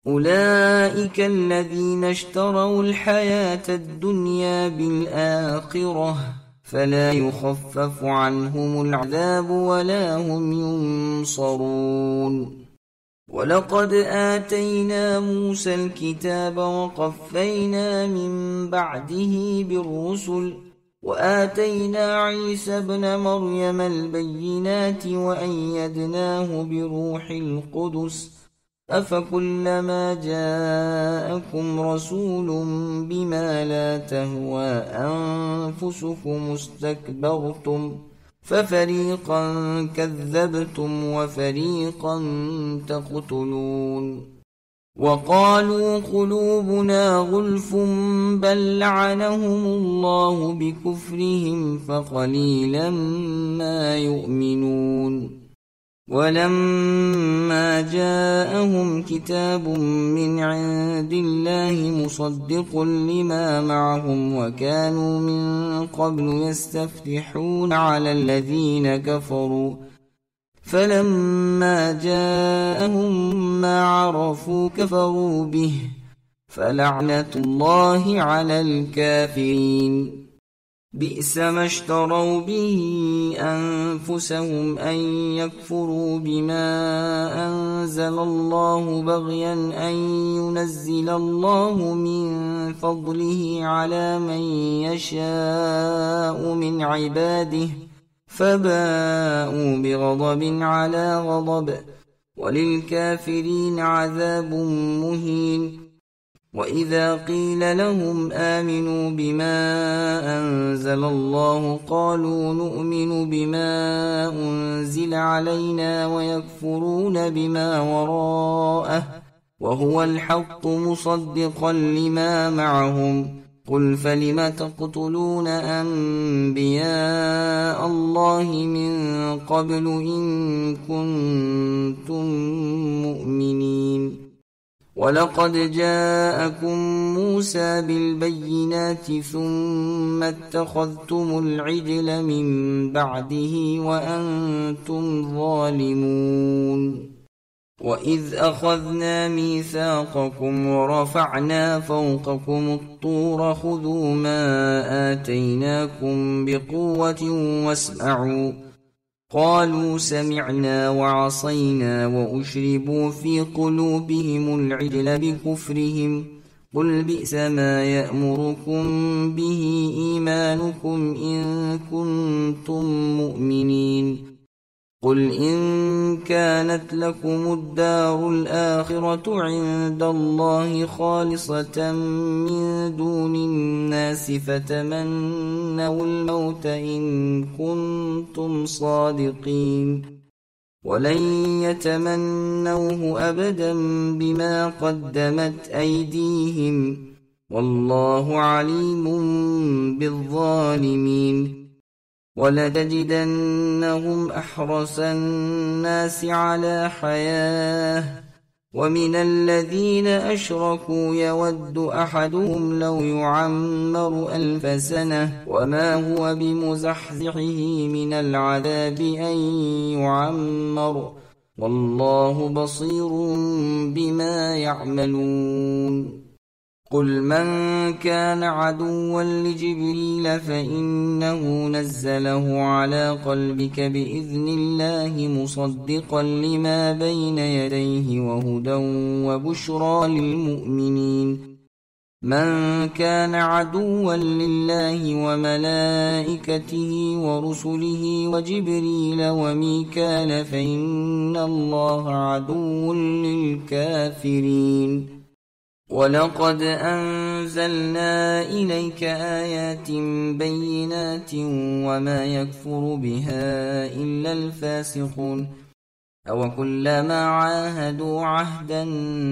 أولئك الذين اشتروا الحياة الدنيا بالآخرة فلا يخفف عنهم العذاب ولا هم ينصرون. ولقد آتينا موسى الكتاب وقفينا من بعده بالرسل وآتينا عيسى ابن مريم البينات وأيدناه بروح القدس أفكلما جاءكم رسول بما لا تهوى أنفسكم استكبرتم ففريقا كذبتم وفريقا تقتلون. وقالوا قلوبنا غلف بل لعنهم الله بكفرهم فقليلا ما يؤمنون. ولما جاءهم كتاب من عند الله مصدق لما معهم وكانوا من قبل يستفتحون على الذين كفروا فلما جاءهم ما عرفوا كفروا به فلعنة الله على الكافرين. بئس ما اشتروا به أنفسهم أن يكفروا بما أنزل الله بغيا أن ينزل الله من فضله على من يشاء من عباده فباءوا بغضب على غضب وللكافرين عذاب مهين. وإذا قيل لهم آمنوا بما أنزل الله قالوا نؤمن بما أنزل علينا ويكفرون بما وراءه وهو الحق مصدقا لما معهم قل فلم تقتلون أنبياء الله من قبل إن كنتم مؤمنين. ولقد جاءكم موسى بالبينات ثم اتخذتم العجل من بعده وأنتم ظالمون. وإذ أخذنا ميثاقكم ورفعنا فوقكم الطور خذوا ما آتيناكم بقوة واسمعوا قالوا سمعنا وعصينا وأشربوا في قلوبهم العجل بكفرهم قل بئس ما يأمركم به إيمانكم إن كنتم مؤمنين. قل إن كانت لكم الدار الآخرة عند الله خالصة من دون الناس فتمنوا الموت إن كنتم صادقين ولن يتمنوه أبدا بما قدمت أيديهم والله عليم بالظالمين. ولتجدنهم أحرص الناس على حياة ومن الذين أشركوا يود أحدهم لو يعمر 1000 سنة وما هو بمزحزحه من العذاب أن يعمر والله بصير بما يعملون. قل من كان عدوا لجبريل فإنه نزله على قلبك بإذن الله مصدقا لما بين يديه وهدى وبشرى للمؤمنين. من كان عدوا لله وملائكته ورسله وجبريل وميكال فإن الله عدو للكافرين. ولقد أنزلنا إليك آيات بينات وما يكفر بها إلا الفاسقون أوكلما عاهدوا عهدا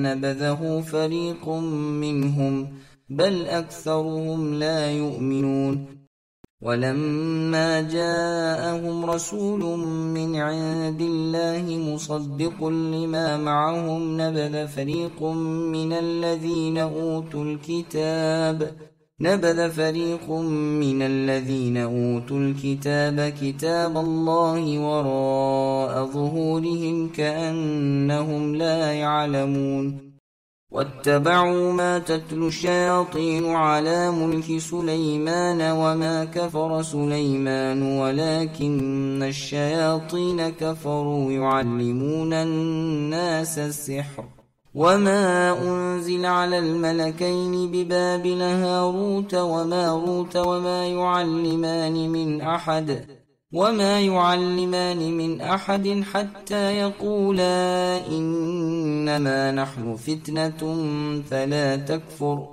نبذه فريق منهم بل أكثرهم لا يؤمنون. ولما جاءهم رسول من عند الله مصدق لما معهم نبذ فريق من الذين أوتوا الكتاب كتاب الله وراء ظهورهم كأنهم لا يعلمون. واتبعوا ما تتلو الشياطين على ملك سليمان وما كفر سليمان ولكن الشياطين كفروا يعلمون الناس السحر وما أنزل على الملكين ببابل هاروت وماروت وما يعلمان من أحد حتى يقولا إنما نحن فتنة فلا تكفر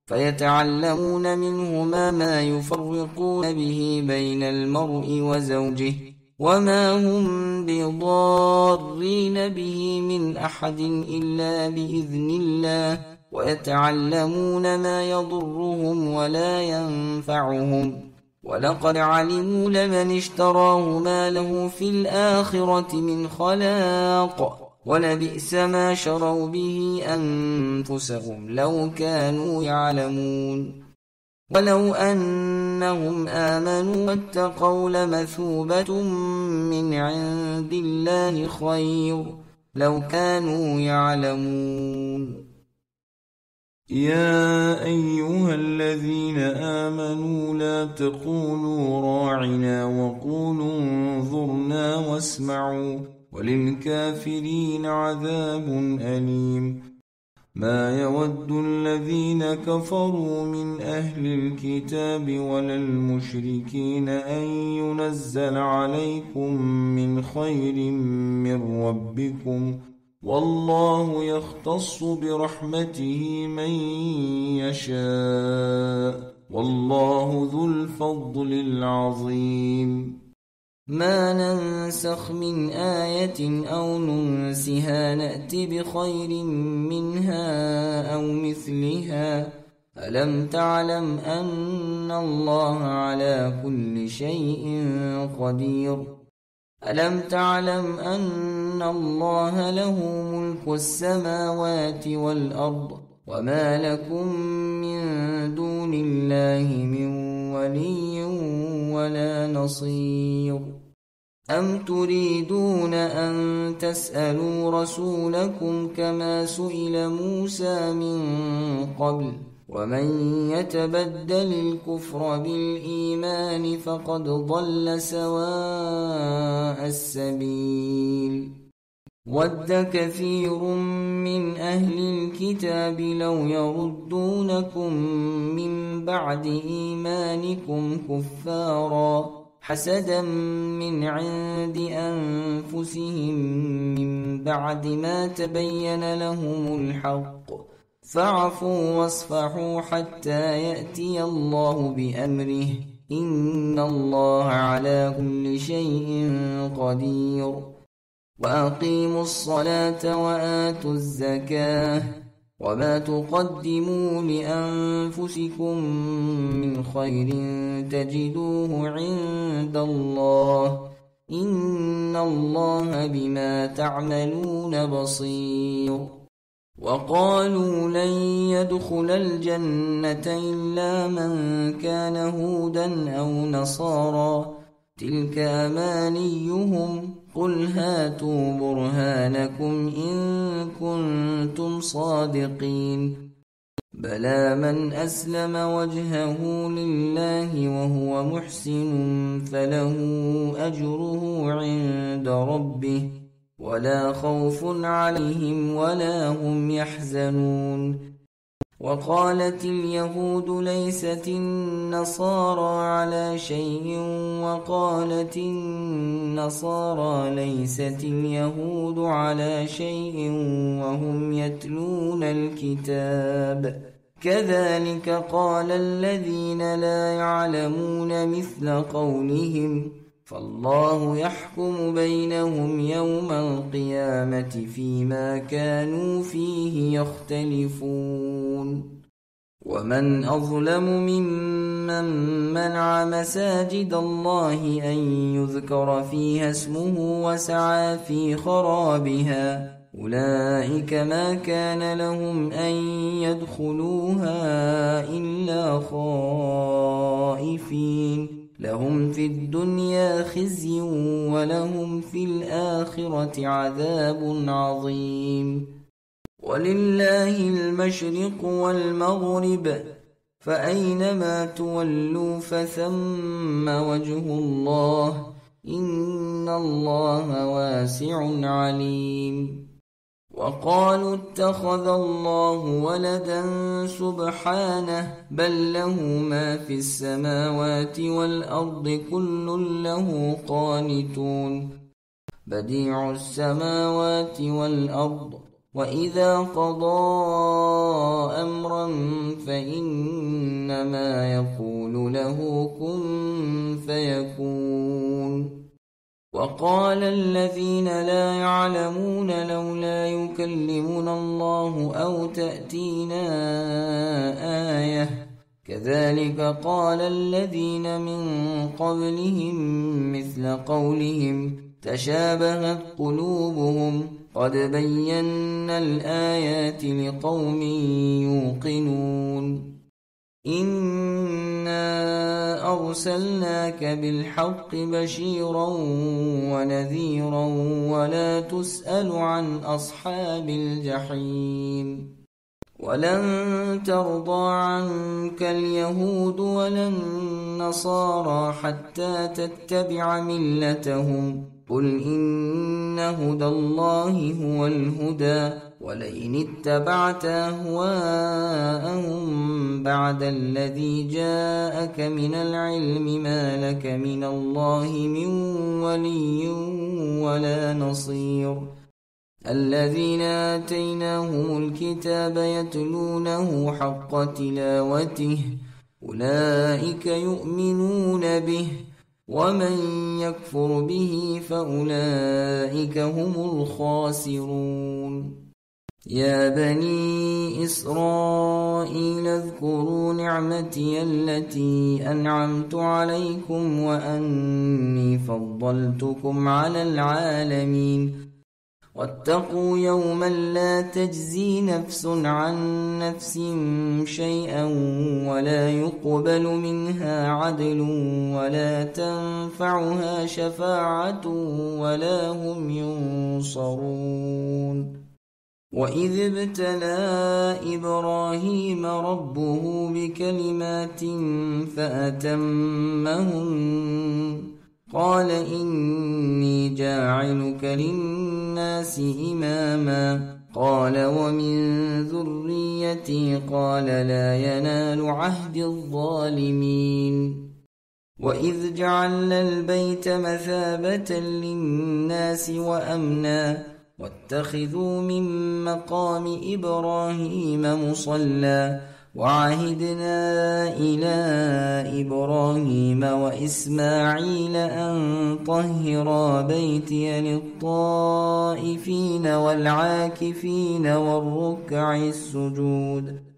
فيتعلمون منهما ما يفرقون به بين المرء وزوجه وما هم بضارين به من أحد إلا بإذن الله ويتعلمون ما يضرهم ولا ينفعهم ولقد علموا لمن اشتراه ما له في الآخرة من خلاق ولبئس ما شروا به أنفسهم لو كانوا يعلمون ولو أنهم آمنوا واتقوا لمثوبة من عند الله خير لو كانوا يعلمون. يا أيها الذين آمنوا لا تقولوا راعنا وقولوا انظرنا واسمعوا وللكافرين عذاب أليم. ما يود الذين كفروا من أهل الكتاب ولا المشركين أن ينزل عليكم من خير من ربكم والله يختص برحمته من يشاء والله ذو الفضل العظيم. ما ننسخ من آية أو ننسها نأت بخير منها أو مثلها ألم تعلم أن الله على كل شيء قدير ألم تعلم أن الله له ملك السماوات والأرض وما لكم من دون الله من ولي ولا نصير أم تريدون أن تسألوا رسولكم كما سئل موسى من قبل ومن يتبدل الكفر بالإيمان فقد ضل سواء السبيل ود كثير من أهل الكتاب لو يردونكم من بعد إيمانكم كفارا حسدا من عند أنفسهم من بعد ما تبين لهم الحق فاعفوا واصفحوا حتى يأتي الله بأمره إن الله على كل شيء قدير. وأقيموا الصلاة وآتوا الزكاة وما تقدموا لأنفسكم من خير تجدوه عند الله إن الله بما تعملون بصير. وقالوا لن يدخل الجنة إلا من كان هودا أو نصارى تلك أمانيهم قل هاتوا برهانكم إن كنتم صادقين بلى من أسلم وجهه لله وهو محسن فله أجره عند ربه ولا خوف عليهم ولا هم يحزنون. وقالت اليهود ليست النصارى على شيء وقالت النصارى ليست اليهود على شيء وهم يتلون الكتاب كذلك قال الذين لا يعلمون مثل قولهم فالله يحكم بينهم يوم القيامة فيما كانوا فيه يختلفون. ومن أظلم ممن منع مساجد الله أن يذكر فيها اسمه وسعى في خرابها أولئك ما كان لهم أن يدخلوها إلا خائفين لهم في الدنيا خزي ولهم في الآخرة عذاب عظيم. ولله المشرق والمغرب فأينما تولوا فثم وجه الله إن الله واسع عليم. وقالوا اتخذ الله ولدا سبحانه بل له ما في السماوات والأرض كل له قانتون بديع السماوات والأرض وإذا قضى أمرا فإنما يقول له كن فيكون. وقال الذين لا يعلمون لولا يكلمنا الله أو تأتينا آية كذلك قال الذين من قبلهم مثل قولهم تشابهت قلوبهم قد بينا الآيات لقوم يوقنون. إنا أرسلناك بالحق بشيرا ونذيرا ولا تسأل عن أصحاب الجحيم. ولن ترضى عنك اليهود ولا النصارى حتى تتبع ملتهم قل إن هدى الله هو الهدى ولئن اتبعت أهواءهم بعد الذي جاءك من العلم ما لك من الله من ولي ولا نصير. الذين آتيناهم الكتاب يتلونه حق تلاوته أولئك يؤمنون به ومن يكفر به فأولئك هم الخاسرون. يا بني إسرائيل اذكروا نعمتي التي أنعمت عليكم وأني فضلتكم على العالمين واتقوا يوما لا تجزي نفس عن نفس شيئا ولا يقبل منها عدل ولا تنفعها شفاعة ولا هم ينصرون. وإذ ابتلى إبراهيم ربه بكلمات فأتمهن قال إني جاعلك للناس إماما قال ومن ذريتي قال لا ينال عهد الظالمين. وإذ جعلنا البيت مثابة للناس وأمنا واتخذوا من مقام إبراهيم مصلى وعهدنا إلى إبراهيم وإسماعيل أن طهرا بيتي للطائفين والعاكفين والركع السجود.